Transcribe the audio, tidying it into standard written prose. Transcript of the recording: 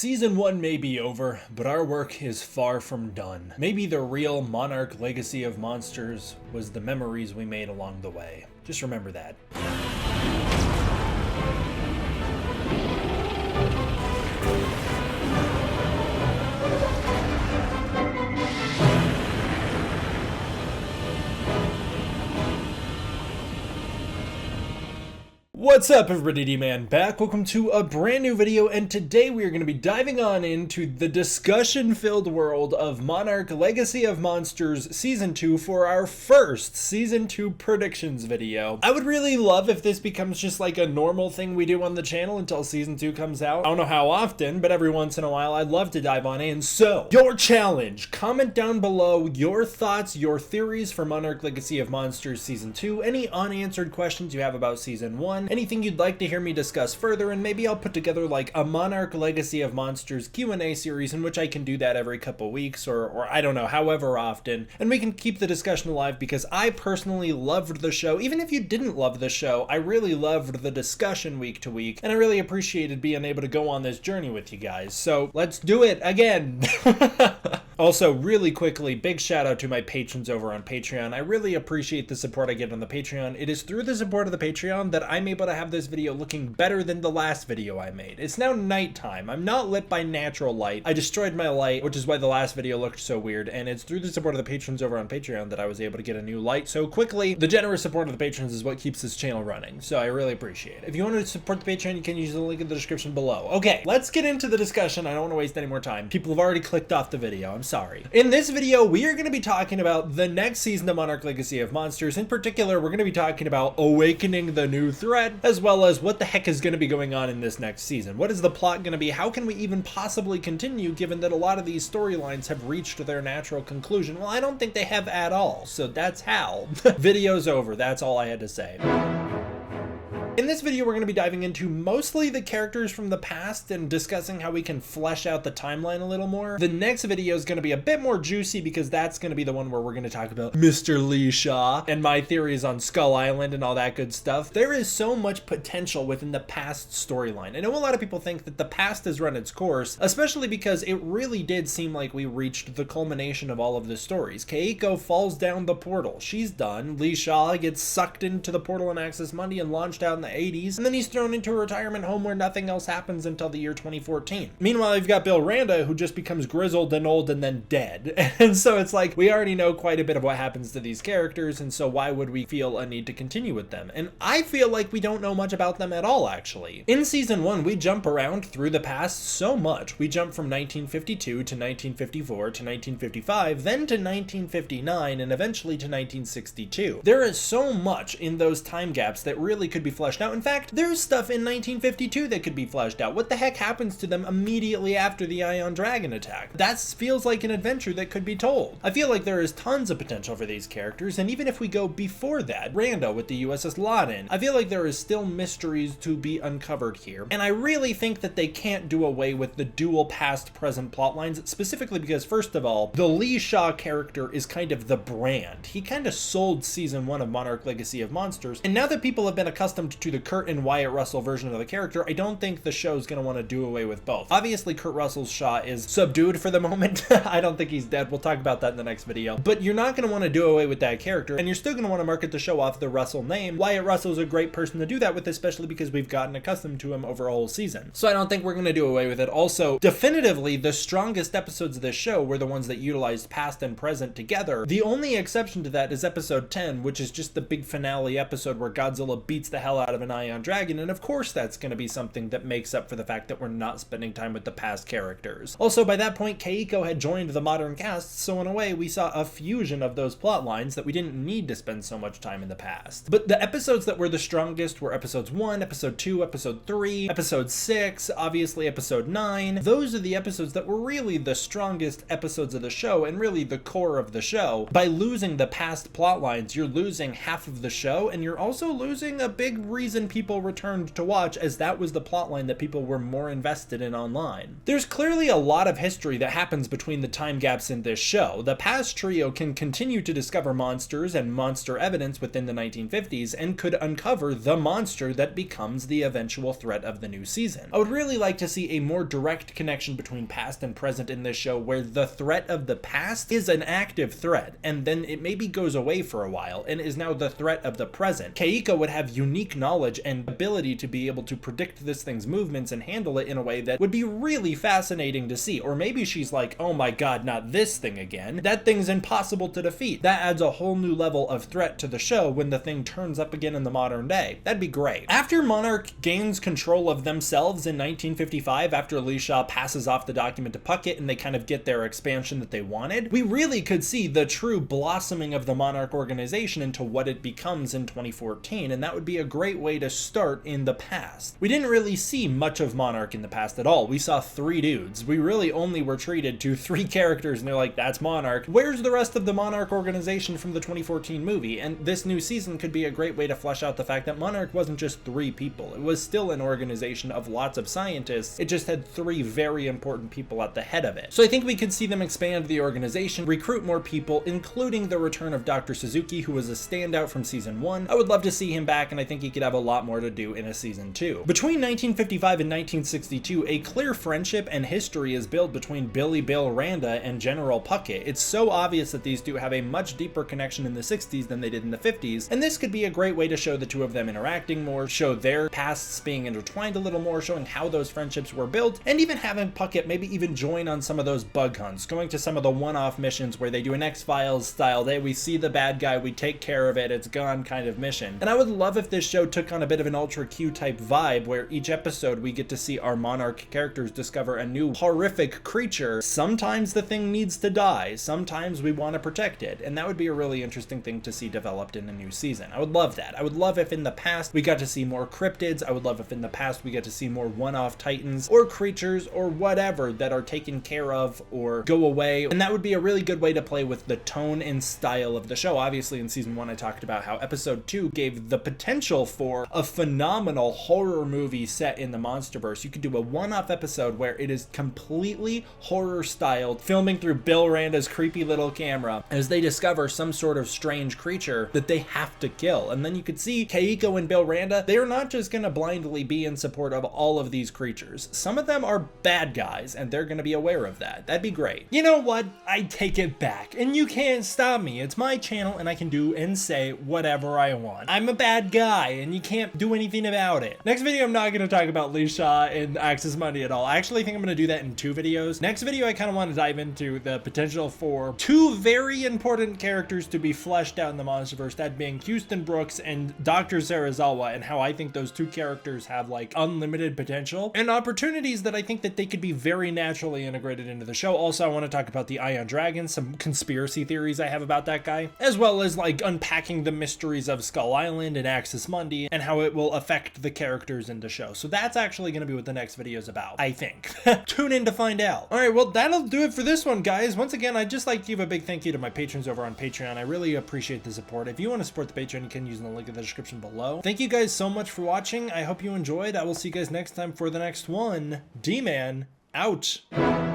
Season 1 may be over, but our work is far from done. Maybe the real Monarch legacy of monsters was the memories we made along the way. Just remember that. What's up everybody, D-Man back. Welcome to a brand new video, and today we are going to be diving on into the discussion-filled world of Monarch Legacy of Monsters Season 2 for our first Season 2 predictions video. I would really love if this becomes just like a normal thing we do on the channel until Season 2 comes out. I don't know how often, but every once in a while I'd love to dive on in. So, your challenge! Comment down below your thoughts, your theories for Monarch Legacy of Monsters Season 2, any unanswered questions you have about Season 1, anything you'd like to hear me discuss further, and maybe I'll put together like a Monarch Legacy of Monsters Q&A series in which I can do that every couple weeks or I don't know, however often, and we can keep the discussion alive because I personally loved the show. Even if you didn't love the show, I really loved the discussion week to week, and I really appreciated being able to go on this journey with you guys. So let's do it again. Also, really quickly, big shout out to my patrons over on Patreon. I really appreciate the support I get on the Patreon. It is through the support of the Patreon that I'm able to have this video looking better than the last video I made. It's now nighttime. I'm not lit by natural light. I destroyed my light, which is why the last video looked so weird, and it's through the support of the patrons over on Patreon that I was able to get a new light so quickly. The generous support of the patrons is what keeps this channel running, so I really appreciate it. If you want to support the Patreon, you can use the link in the description below. Okay, let's get into the discussion. I don't want to waste any more time. People have already clicked off the video. I'm sorry. In this video, we are going to be talking about the next season of Monarch Legacy of Monsters. In particular, we're going to be talking about awakening the new threat, as well as what the heck is going to be going on in this next season. What is the plot going to be? How can we even possibly continue, given that a lot of these storylines have reached their natural conclusion? Well, I don't think they have at all, so that's how. Video's over. That's all I had to say. In this video, we're going to be diving into mostly the characters from the past and discussing how we can flesh out the timeline a little more. The next video is going to be a bit more juicy because that's going to be the one where we're going to talk about Mr. Lee Shaw and my theories on Skull Island and all that good stuff. There is so much potential within the past storyline. I know a lot of people think that the past has run its course, especially because it really did seem like we reached the culmination of all of the stories. Keiko falls down the portal. She's done. Lee Shaw gets sucked into the portal and Access Money and launched out in the 80s, and then he's thrown into a retirement home where nothing else happens until the year 2014. Meanwhile, you've got Bill Randa, who just becomes grizzled and old and then dead. And so it's like, we already know quite a bit of what happens to these characters, and so why would we feel a need to continue with them? And I feel like we don't know much about them at all, actually. In Season 1, we jump around through the past so much. We jump from 1952 to 1954 to 1955, then to 1959, and eventually to 1962. There is so much in those time gaps that really could be fleshed out. In fact, there's stuff in 1952 that could be fleshed out. What the heck happens to them immediately after the Ion Dragon attack? That feels like an adventure that could be told. I feel like there is tons of potential for these characters, and even if we go before that, Rando with the USS Laden, I feel like there is still mysteries to be uncovered here. And I really think that they can't do away with the dual past-present plot lines, specifically because, first of all, the Lee Shaw character is kind of the brand. He kind of sold Season 1 of Monarch Legacy of Monsters, and now that people have been accustomed to the Kurt and Wyatt Russell version of the character, I don't think the show's going to want to do away with both. Obviously, Kurt Russell's Shaw is subdued for the moment. I don't think he's dead. We'll talk about that in the next video. But you're not going to want to do away with that character, and you're still going to want to market the show off the Russell name. Wyatt Russell's a great person to do that with, especially because we've gotten accustomed to him over a whole season. So I don't think we're going to do away with it. Also, definitively, the strongest episodes of this show were the ones that utilized past and present together. The only exception to that is episode 10, which is just the big finale episode where Godzilla beats the hell out of an Ion Dragon, and of course that's going to be something that makes up for the fact that we're not spending time with the past characters. Also, by that point, Keiko had joined the modern cast, so in a way we saw a fusion of those plot lines that we didn't need to spend so much time in the past. But the episodes that were the strongest were episodes 1, episode 2, episode 3, episode 6, obviously episode 9. Those are the episodes that were really the strongest episodes of the show and really the core of the show. By losing the past plot lines, you're losing half of the show, and you're also losing a big reason reason people returned to watch, as that was the plotline that people were more invested in online. There's clearly a lot of history that happens between the time gaps in this show. The past trio can continue to discover monsters and monster evidence within the 1950s and could uncover the monster that becomes the eventual threat of the new season. I would really like to see a more direct connection between past and present in this show, where the threat of the past is an active threat and then it maybe goes away for a while and is now the threat of the present. Keiko would have unique knowledge and ability to be able to predict this thing's movements and handle it in a way that would be really fascinating to see. Or maybe she's like, oh my god, not this thing again. That thing's impossible to defeat. That adds a whole new level of threat to the show when the thing turns up again in the modern day. That'd be great. After Monarch gains control of themselves in 1955, after Lee Shaw passes off the document to Puckett and they kind of get their expansion that they wanted, we really could see the true blossoming of the Monarch organization into what it becomes in 2014, and that would be a great way to start in the past. We didn't really see much of Monarch in the past at all. We saw 3 dudes. We really only were treated to 3 characters and they're like, that's Monarch. Where's the rest of the Monarch organization from the 2014 movie? And this new season could be a great way to flesh out the fact that Monarch wasn't just 3 people. It was still an organization of lots of scientists. It just had 3 very important people at the head of it. So I think we could see them expand the organization, recruit more people, including the return of Dr. Suzuki, who was a standout from season 1. I would love to see him back, and I think he could have a lot more to do in a season 2. Between 1955 and 1962, a clear friendship and history is built between Billy Bill Randa and General Puckett. It's so obvious that these two have a much deeper connection in the 60s than they did in the 50s, and this could be a great way to show the two of them interacting more, show their pasts being intertwined a little more, showing how those friendships were built, and even having Puckett maybe even join on some of those bug hunts, going to some of the one-off missions where they do an X-Files style, hey, we see the bad guy, we take care of it, it's gone kind of mission. And I would love if this show took on a bit of an Ultra Q type vibe, where each episode we get to see our Monarch characters discover a new horrific creature. Sometimes the thing needs to die, sometimes we want to protect it, and that would be a really interesting thing to see developed in a new season. I would love that. I would love if in the past we got to see more cryptids. I would love if in the past we get to see more one-off titans or creatures or whatever that are taken care of or go away, and that would be a really good way to play with the tone and style of the show. Obviously in season 1 I talked about how episode 2 gave the potential for a phenomenal horror movie set in the MonsterVerse. You could do a one-off episode where it is completely horror styled, filming through Bill Randa's creepy little camera as they discover some sort of strange creature that they have to kill. And then you could see Keiko and Bill Randa, they are not just gonna blindly be in support of all of these creatures. Some of them are bad guys and they're gonna be aware of that. That'd be great. You know what? I take it back, and you can't stop me. It's my channel and I can do and say whatever I want. I'm a bad guy and you can't do anything about it. Next video I'm not gonna talk about Lee Shaw and Access Money at all. I actually think I'm gonna do that in 2 videos. Next video I kind of want to dive into the potential for 2 very important characters to be fleshed out in the MonsterVerse, that being Houston Brooks and Dr. Serizawa, and how I think those 2 characters have like unlimited potential and opportunities that I think that they could be very naturally integrated into the show. Also, I want to talk about the Ion Dragon, some conspiracy theories I have about that guy, as well as like unpacking the mysteries of Skull Island and Axis Mundi and how it will affect the characters in the show. So that's actually going to be what the next video is about, I think. Tune in to find out. All right, well, that'll do it for this one, guys. Once again, I'd just like to give a big thank you to my patrons over on Patreon. I really appreciate the support. If you want to support the Patreon, you can use the link in the description below. Thank you guys so much for watching. I hope you enjoyed. I will see you guys next time for the next one. D-Man out.